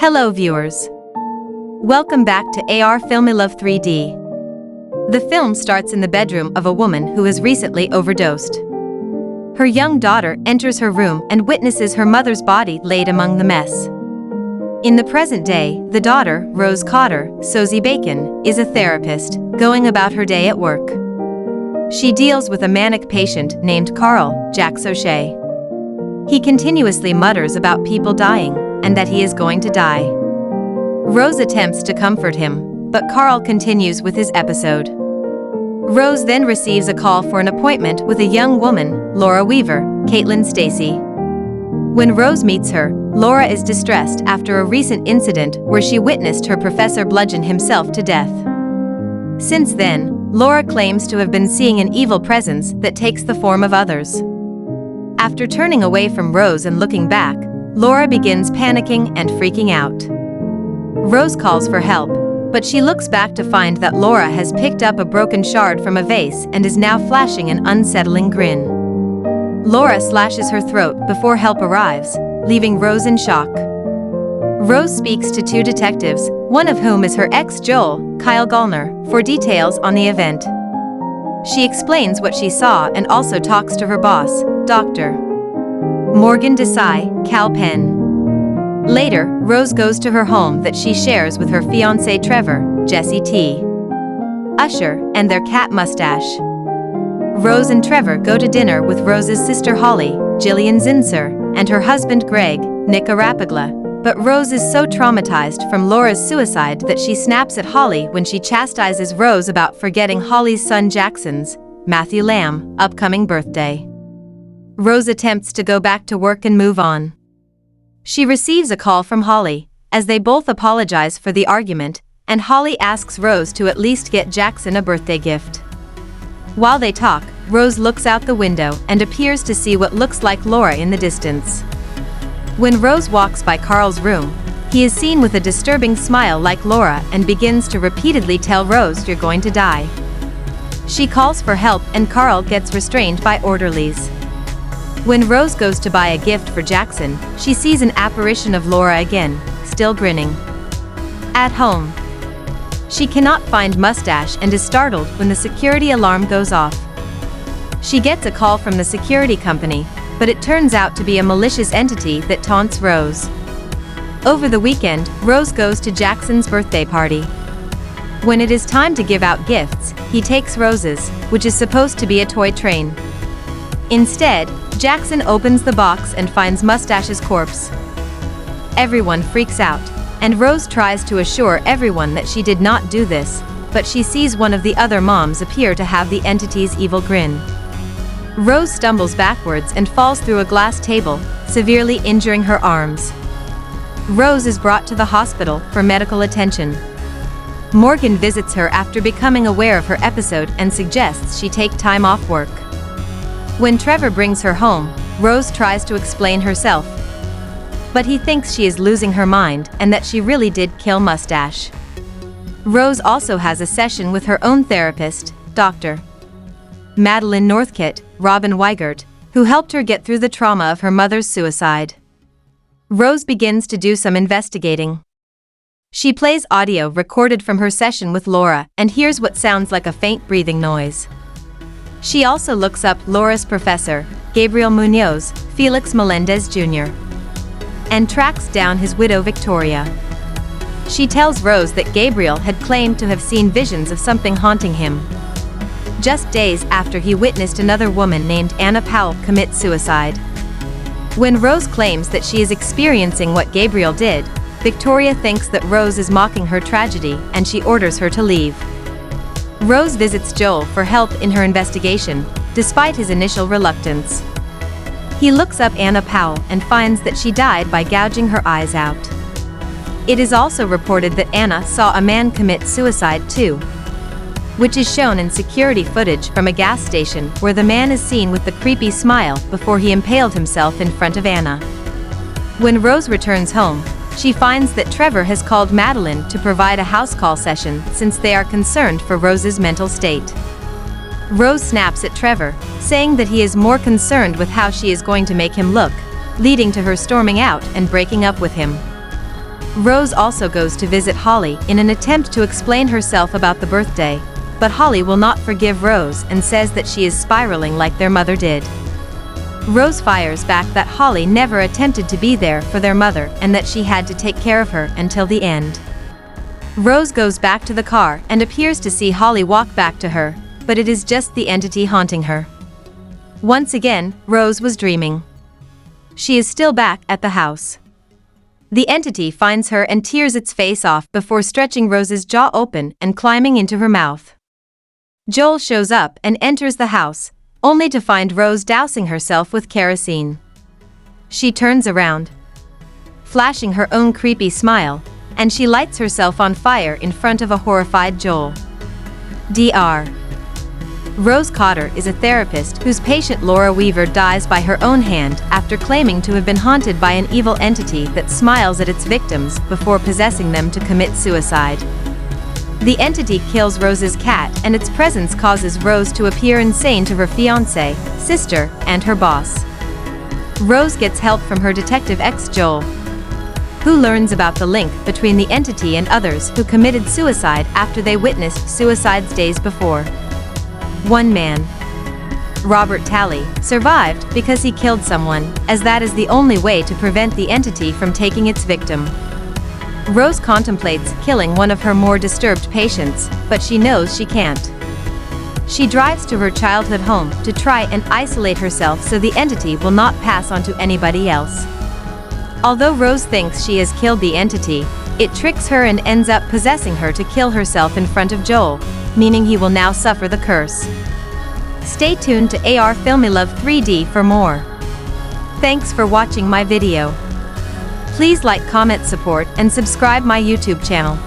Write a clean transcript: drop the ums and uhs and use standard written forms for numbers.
Hello viewers. Welcome back to AR-FilmyLove3D. The film starts in the bedroom of a woman who has recently overdosed. Her young daughter enters her room and witnesses her mother's body laid among the mess. In the present day, the daughter, Rose Cotter, Sosie Bacon, is a therapist, going about her day at work. She deals with a manic patient named 𝐂𝐥𝐿 Sochet. He continuously mutters about people dying, and that he is going to die. Rose attempts to comfort him, but 𝐂𝐿 continues with his episode. Rose then receives a call for an appointment with a young woman, Laura Weaver, Caitlin Stacy. When Rose meets her, Laura is distressed after a recent incident where she witnessed her professor bludgeon himself to death. Since then, Laura claims to have been seeing an evil presence that takes the form of others. After turning away from Rose and looking back, Laura begins panicking and freaking out. Rose calls for help, but she looks back to find that Laura has picked up a broken shard from a vase and is now flashing an unsettling grin. Laura slashes her throat before help arrives, leaving Rose in shock. Rose speaks to two detectives, one of whom is her ex 𝐒𝐿 𝐢𝐥 for details on the event. She explains what she saw and also talks to her boss, Dr. Morgan Desai, Cal Penn. Later, Rose goes to her home that she shares with her fiancé Trevor, Jesse T. Usher, and their cat Mustache. Rose and Trevor go to dinner with Rose's sister Holly, Jillian Zinsser, and her husband Greg, Nick Arapagla, but Rose is so traumatized from Laura's suicide that she snaps at Holly when she chastises Rose about forgetting Holly's son Jackson's, Matthew Lamb, upcoming birthday. Rose attempts to go back to work and move on. She receives a call from Holly, as they both apologize for the argument, and Holly asks Rose to at least get Jackson a birthday gift. While they talk, Rose looks out the window and appears to see what looks like Laura in the distance. When Rose walks by 𝐂𝐿's room, he is seen with a disturbing smile like Laura and begins to repeatedly tell Rose, "You're going to die." She calls for help and 𝐂𝐿 gets restrained by orderlies. When Rose goes to buy a gift for Jackson, she sees an apparition of Laura again, still grinning. At home, she cannot find Mustache and is startled when the security alarm goes off. She gets a call from the security company, but it turns out to be a malicious entity that taunts Rose. Over the weekend, Rose goes to Jackson's birthday party. When it is time to give out gifts, he takes Rose's, which is supposed to be a toy train. Instead, Jackson opens the box and finds Mustache's corpse. Everyone freaks out, and Rose tries to assure everyone that she did not do this, but she sees one of the other moms appear to have the entity's evil grin. Rose stumbles backwards and falls through a glass table, severely injuring her arms. Rose is brought to the hospital for medical attention. Morgan visits her after becoming aware of her episode and suggests she take time off work. When Trevor brings her home, Rose tries to explain herself, but he thinks she is losing her mind and that she really did kill Mustache. Rose also has a session with her own therapist, Dr. Madeline Northcott, Robin Weigert, who helped her get through the trauma of her mother's suicide. Rose begins to do some investigating. She plays audio recorded from her session with Laura and hears what sounds like a faint breathing noise. She also looks up Laura's professor, Gabriel Munoz, Felix Melendez Jr., and tracks down his widow Victoria. She tells Rose that Gabriel had claimed to have seen visions of something haunting him, just days after he witnessed another woman named Anna Powell commit suicide. When Rose claims that she is experiencing what Gabriel did, Victoria thinks that Rose is mocking her tragedy and she orders her to leave. Rose visits Joel for help in her investigation, despite his initial reluctance. He looks up Anna Powell and finds that she died by gouging her eyes out. It is also reported that Anna saw a man commit suicide too, which is shown in security footage from a gas station where the man is seen with the creepy smile before he impaled himself in front of Anna. When Rose returns home, she finds that Trevor has called Madeline to provide a house call session since they are concerned for Rose's mental state. Rose snaps at Trevor, saying that he is more concerned with how she is going to make him look, leading to her storming out and breaking up with him. Rose also goes to visit Holly in an attempt to explain herself about the birthday, but Holly will not forgive Rose and says that she is spiraling like their mother did. Rose fires back that Holly never attempted to be there for their mother and that she had to take care of her until the end. Rose goes back to the car and appears to see Holly walk back to her, but it is just the entity haunting her. Once again, Rose was dreaming. She is still back at the house. The entity finds her and tears its face off before stretching Rose's jaw open and climbing into her mouth. Joel shows up and enters the house, only to find Rose dousing herself with kerosene. She turns around, flashing her own creepy smile, and she lights herself on fire in front of a horrified Joel. Dr. Rose Cotter is a therapist whose patient Laura Weaver dies by her own hand after claiming to have been haunted by an evil entity that smiles at its victims before possessing them to commit suicide. The entity kills Rose's cat, and its presence causes Rose to appear insane to her fiancé, sister, and her boss. Rose gets help from her detective ex Joel, who learns about the link between the entity and others who committed suicide after they witnessed suicides days before. One man, Robert Talley, survived because he killed someone, as that is the only way to prevent the entity from taking its victim. Rose contemplates killing one of her more disturbed patients, but she knows she can't. She drives to her childhood home to try and isolate herself so the entity will not pass on to anybody else. Although Rose thinks she has killed the entity, it tricks her and ends up possessing her to kill herself in front of Joel, meaning he will now suffer the curse. Stay tuned to AR-FilmyLove3D for more. Thanks for watching my video. Please like, comment, support, and subscribe my YouTube channel.